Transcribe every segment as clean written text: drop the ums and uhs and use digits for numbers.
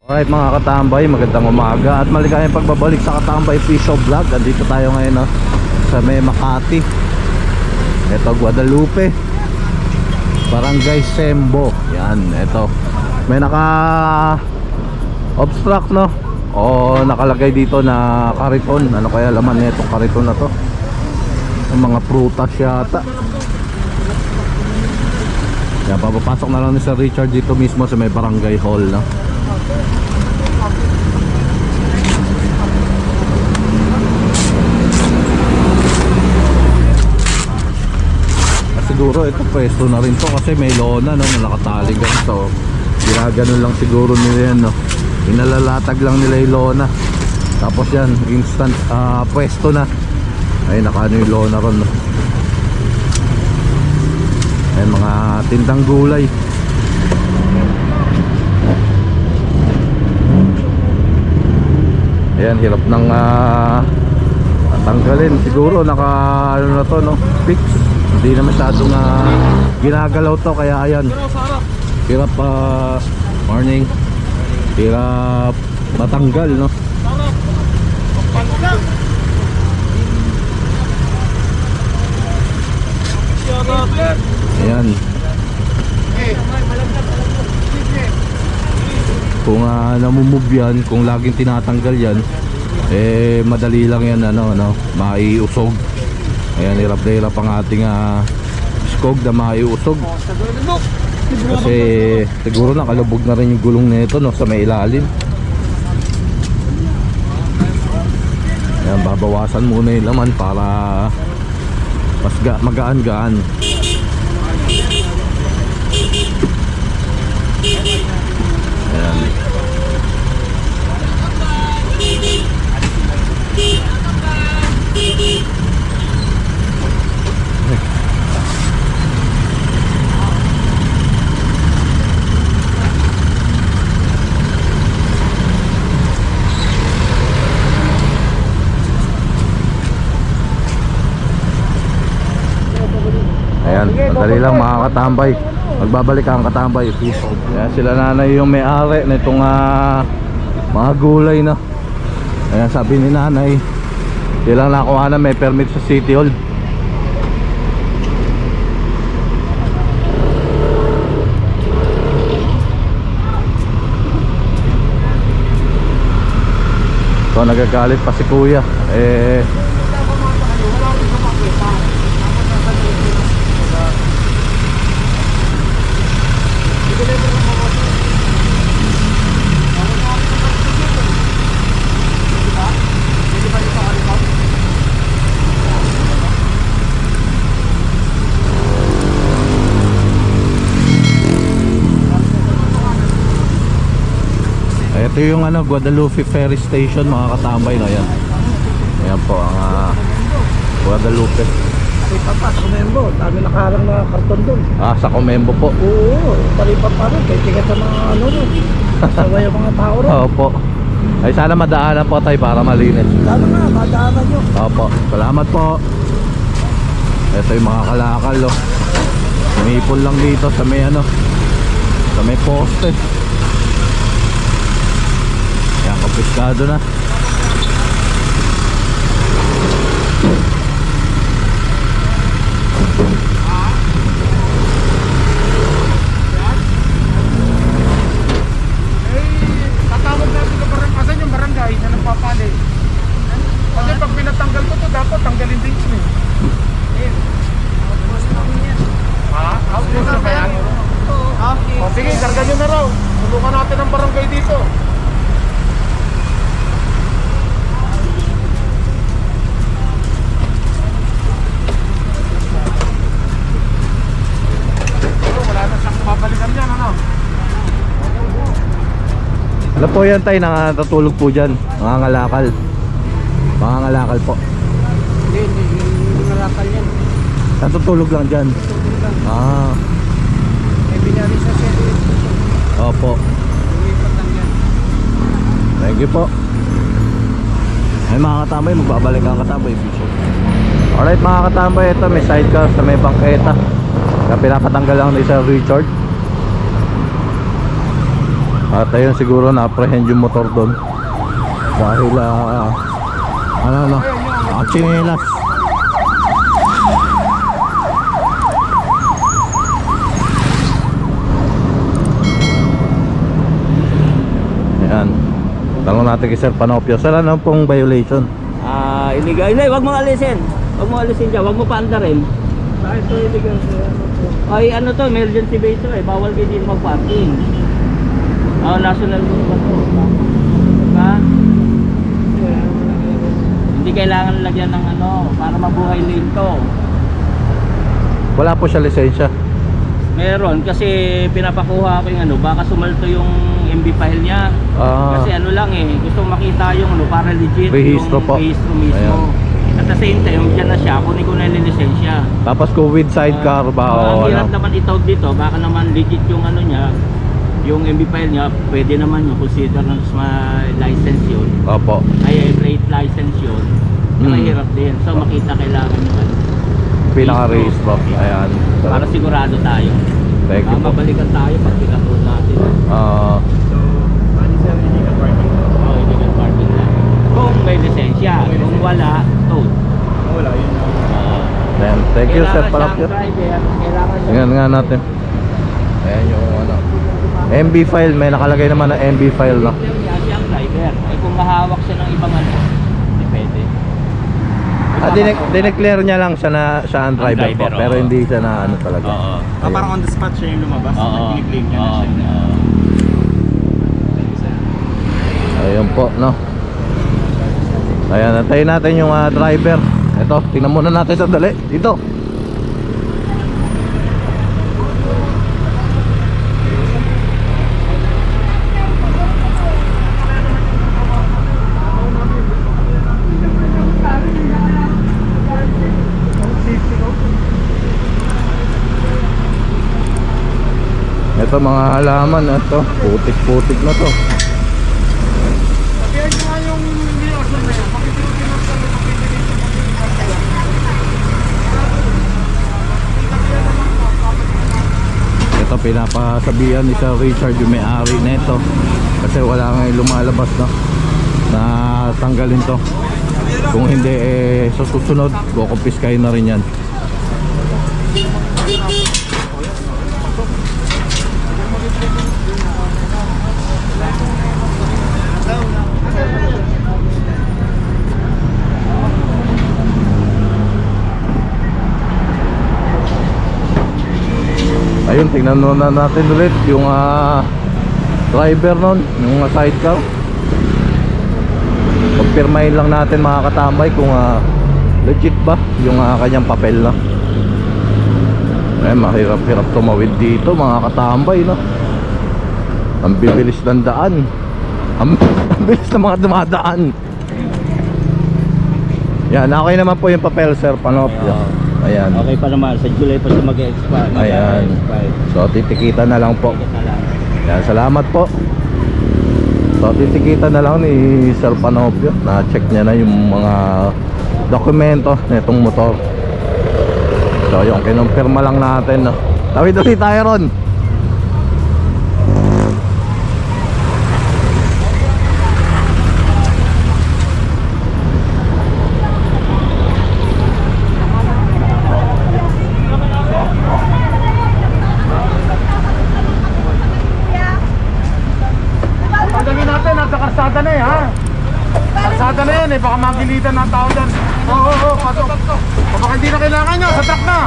Alright mga katambay, magandang umaga at maligayang pagbabalik sa Katambay Official Vlog. Andito tayo ngayon sa may Makati. Ito Guadalupe, Barangay Sembo. Yan, ito. May naka-obstruct o nakalagay dito na kariton. Ano kaya laman nitong kariton na to? Ang mga prutas yata. Yan, papapasok na lang ni Sir Richard dito mismo sa may barangay hall, no? Siguro ito pwesto na rin to kasi may lona, no, nakatali ganito. Ginaganon lang siguro nila yan, no. Inalalatag lang nila yung lona. Tapos yan, instant pwesto na. Ay, nakaano yung lona ron, no. Ayan, mga tindang gulay. Ayan, hirap ng tanggalin. Siguro naka ano na to, no, fix. Hindi na masyadong ginagalaw to, kaya ayan, hirap morning, hirap matanggal, no. Ayan, kung namumove yan, kung laging tinatanggal yan, eh madali lang yan, maiusog. Ayan, hirap na hirap ang ating skog na maiusog. Kasi siguro nakalubog na rin yung gulong nito, no, sa may ilalim. Ayan, babawasan muna yung laman para mas magaan-gaan. Ayan. Ayan, madali lang mga katambay. Magbabalik ang Katambay. Ayan, sila nanay yung may-ari nitong mga gulay, no. Ayan, sabi ni nanay, silang nakuha na may permit sa City Hall. So nagagalit pa si kuya. Ito yung Guadalupe Ferry Station mga katambay, no. Yan. Ayan po ang Guadalupe. Sa Comembo, dami nakaharang na karton doon. Sa Comembo po. Oo, palipat pa rin, kaya tigat sa mga doon. Saway yung mga tao rin. Opo. Ay, sana madaanan po tayo para malinis. Sana nga, madaanan nyo. Opo, salamat po. Ito yung mga kalakal, no. Sumipol lang dito sa may sa may poste. Yan, kumpiskado na. Tatawag natin sa barangay, yung barangay na nagpapali. Kasi pag pinatanggal ko to, dapat tanggalin din siya. House na ba yan? O sige, karga nyo na raw. Tulungan natin ang barangay dito. Wala na siyang babalikan yan, Ano po yan tayo, nakatutulog po dyan. Mangangalakal. Mangangalakal po. Hindi ngalakal yan. Natutulog lang dyan. May binari sa service. Opo. Lumipat lang yan. Thank you po. Ay mga katambay, magbabalik ang Katambay Official. Alright mga katambay, ito may sidecar sa may bangketa na pinapatanggal lang ni Sir Richard. At ayun siguro na-apprehend yung motor doon. Dahil chinelas. Ayan. Tanong natin kay Sir Panopio. Sir, ano pong violation? Illegal. Hindi, wag mo alisin. Wag mo alisin dyan. Wag mo paandarin. Bakit ito illegal sir? Ano po? Ay, ano to, emergency base to eh. Bawal kayo din mag-parking. National road ba to? Diba? Hindi kailangan lagyan ng ano, para mabuhay lane to. Wala po siya lisensya. Meron, kasi pinapakuha ko yung ano, baka sumalto yung MB file niya. Kasi ano lang eh, gusto makita yung ano, para legit Rehistro yung po. rehistro mismo. Ayan. At the same time, dyan na siya, kunin ko na yung lisensya. Tapos kung with sidecar ba o Ang hirap ano? naman itawag dito, baka naman legit yung ano niya, yung MB file niya, pwede naman yung consider na license yun. Opo. Ay, plate license yun. Mahirap din. So makita kailangan yung ano, Pinaka-rehistro. Ayan. para sigurado tayo. Thank you po. Mabalikan tayo pag pinatod natin. Ah, Ano sir, illegal parking? Oh, illegal parking lang. Kung may lisensya, kung wala, toad. Wala, yun na. ayan. Thank you Sir Panopio. Kailangan Tingnan nga natin. Ayan yung ano. MB file. May nakalagay naman na MB file na. siyang driver. Ay kung mahawak siya ng ibang ano, depende. Dineclare niya lang siya ang driver po. driver, Pero oo. hindi siya na ano talaga. Oo. Ayun. Parang on the spot siya yung lumabas. Oo. Nag-claim niya na Oo. siya. Oo. Thank you sir. Ayun po, no. Ayan, antayin natin yung driver. Ito, tingnan muna natin sandali. Dito. Ito mga halaman na to, putik-putik na to. Sabihan nyo nga yung liaison na yan. Ito pinapasabihan ni Sir Richard yung may-ari nito kasi wala nga yung lumalabas na tanggalin to. Kung hindi sa susunod kukumpiskahin na rin yan. Ayun, tingnan muna natin ulit yung driver nun, yung sidecar. Confirmahin lang natin mga katambay kung legit ba yung kanyang papel na. Mahirap-hirap tumawid dito mga katambay, no? Ang bibilis ng daan. Ang bilis ng mga dumadaan. Yan, okay naman po yung papel Sir Panopio. Ayan. Okay pa naman, sa July pa siya mag-expire. Ayan. So titikita na lang po. Yan, salamat po. So titikita na lang ni Sir Panopio. Na-check niya na yung mga dokumento nitong motor. So yung kinumpirma lang natin, no? Tawid ulit tayo ron. Pagdami natin, nasa karsada na eh, ha? Karsada na yan eh, baka magilitan ng tao dyan. Oo, pasok. O baka hindi na kailangan nyo, sa truck na.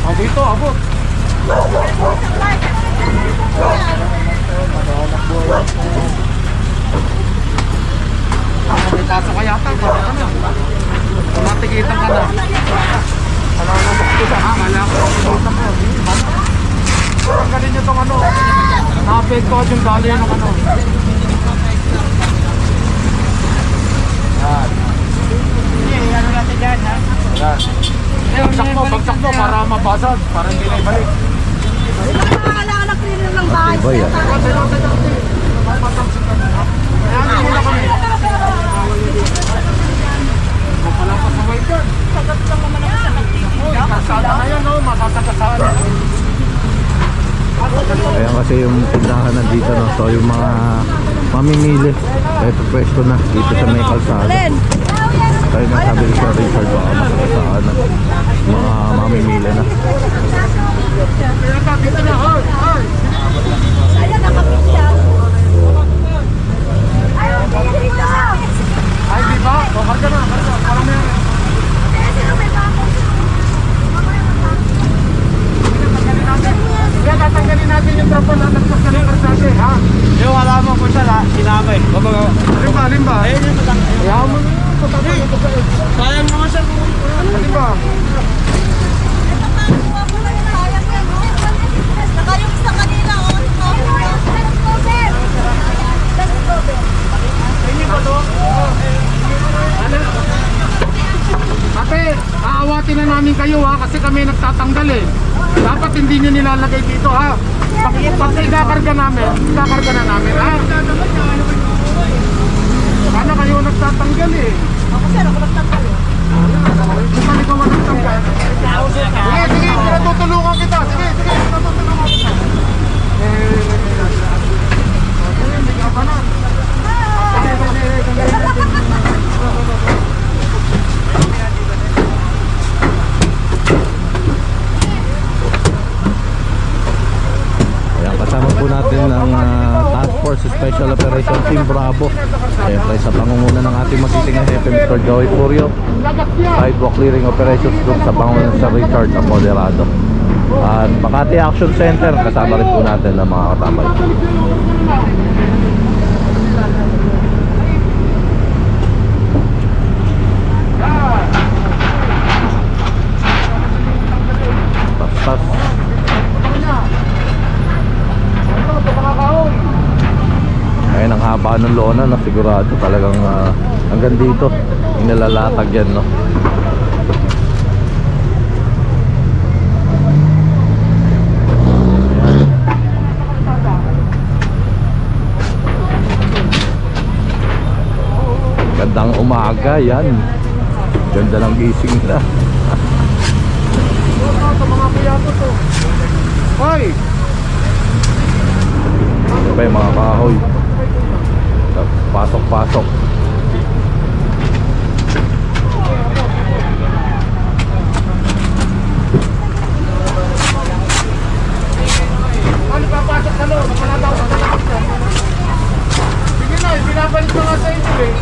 O dito, abot. May pasok ka yata, baka ka na. Matikitan ka na. Wala na bakto sa akala ko. Matikitan ko. Tanggalin nyo itong ano. Na-apektuhan yung dali ng ano. Yan. Ano natin dyan ha? Bagsak mo para mabasag. Para hindi na ibalik. Kailangan na cleaner ng bahay. Iba yan. Ayan, muna kami. Palang yung tindahan nandito, no? So yung mga mamimili, eto pwesto na dito sa may kalsada. Kaya nga sabi ni Sir Richard, baka makasaan na mga mamimili na. Ayan, nakapitya. Ay, di ba? O, karga na, karga. Parang may... Sino may bako? Kaya tatanggalin natin yung tropa na nagpas na ng karsate, ha? Yung wala mo po siya la, sinama eh. Alin ba? Ayun yung matang. Ayaw mo na. Sayang naman siya. Alin ba? Nakakuha ko na yun. Sayang yan. Saka yung isa kanina. Ate, aawatin na namin kayo ha kasi kami nagtatanggal eh. Dapat hindi nyo nilalagay dito ha. Pag ikakarga namin, ikakarga na namin ha. Sana kayo nagtatanggal eh. Ako sir, ako nagtanggal eh. Kung ikaw ang nagtanggal. Sige, sige, pinatutulungan kita. Sige, sige, pinatutulungan kita. Hindi ka pa na. Sige, sige, sige. Ayan, kasama po natin ang Task Force Special Operation Team Bravo. Siyempre sa pangunguna ng ating magiting na Hepe Mr. Joey Furio, Sidewalk Clearing Operations Group sa pangunguna ng Sir Richard Apoderado. At Makati Action Center, kasama rin po natin ang mga katamay. Tas. Ayun ang haba ng lona, no? Sigurado talagang hanggang dito yung nalalatag yan, no? Ayan. Gandang umaga yan. Ganda ng gising na. Ito mga piyato to. Hoy! Ito pa yung mga kahoy. Pasok-pasok. Ano papasok sa loob? Wala daw. Sige na, binabalik ko nga sa inyo eh.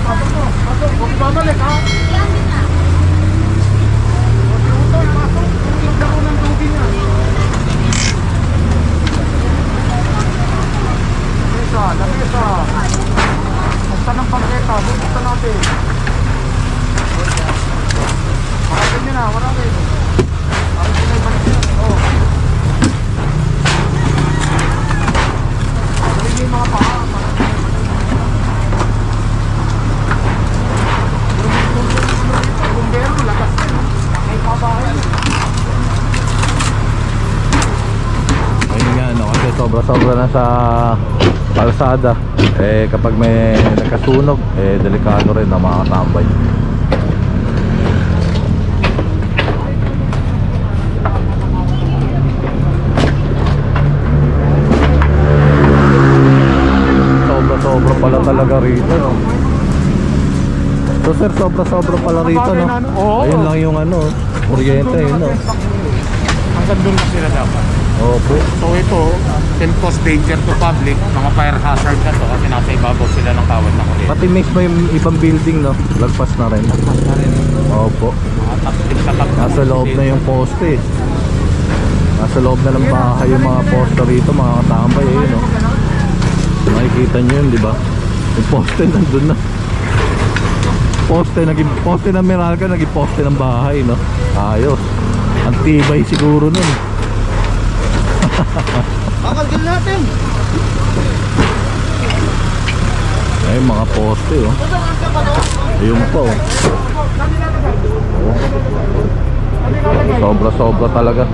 Pasok, huwag babalik ha. Utoy, pasok. Tulog ako ng tubig niya. Lamesa. Buksan ng pangketa, buksan natin. Makasin nyo na, marami. Marami na ibalik nyo. Oh. Galing yung mga paa. Bumbero, lakas yun. May pabahay. Ayun nga, no, kasi sobra-sobra na sa kalsada. Eh kapag may nagkasunog, eh delikado rin na mga tambay. Sobra-sobra pala talaga rito, no? So sir, sobra-sobra pala rito, no? Oo. Ayun lang yung ano, kuryente, yun, no? Hanggang doon na sila dapat. Opo. So ito, can cause danger to public, mga fire hazard na to kasi nasa ibabaw sila ng kawad ng kuryente. Pati mismo yung ibang building, no? Lagpas na rin. Opo. Mga tapos sa tapos. Nasa loob na yung poste. Nasa loob na ng bahay yung mga poste rito, mga katambay, eh, no? Makikita nyo yun, di ba? Yung poste nandun na. Poste, naging poste ng Meralco, naging poste ng bahay, no? Ayos. Ang tibay siguro nun. Kakagil natin! Ay, mga poste, oh. Ayun pa, oh. Sobra-sobra talaga.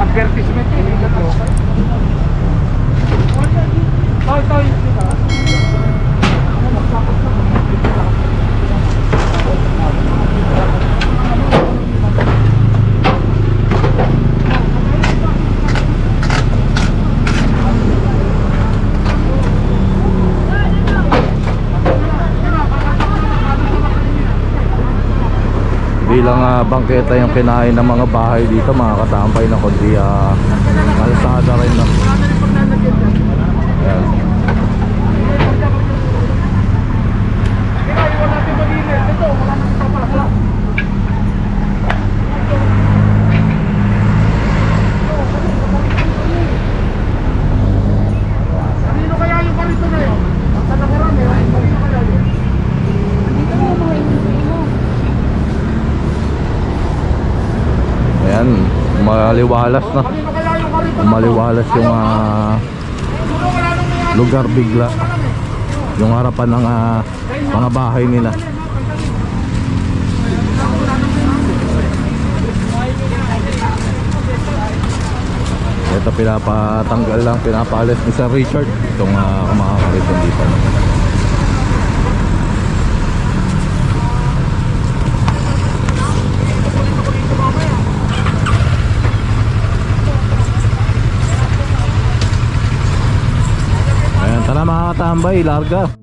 Advertisement eh. Toy, dito. Bilang bangketa yung kinain ng mga bahay dito, mga katambay, na kundi kalsada rin na. Ayan. Iwan natin malinis. Ito, wala nang papasa. Kanino kaya yung karito na yun? Sa nakaraan eh. Kanino kaya yun? Ayan, maliwalas na. Kanino kaya yung karito na? Maliwalas yung Siguro wala nang mga lugar bigla. Yung harapan ng mga bahay nila. Ito pinapatanggal lang, pinapaalis ni Sir Richard itong mga kariton dito. Ayan, tara mga katambay, larga.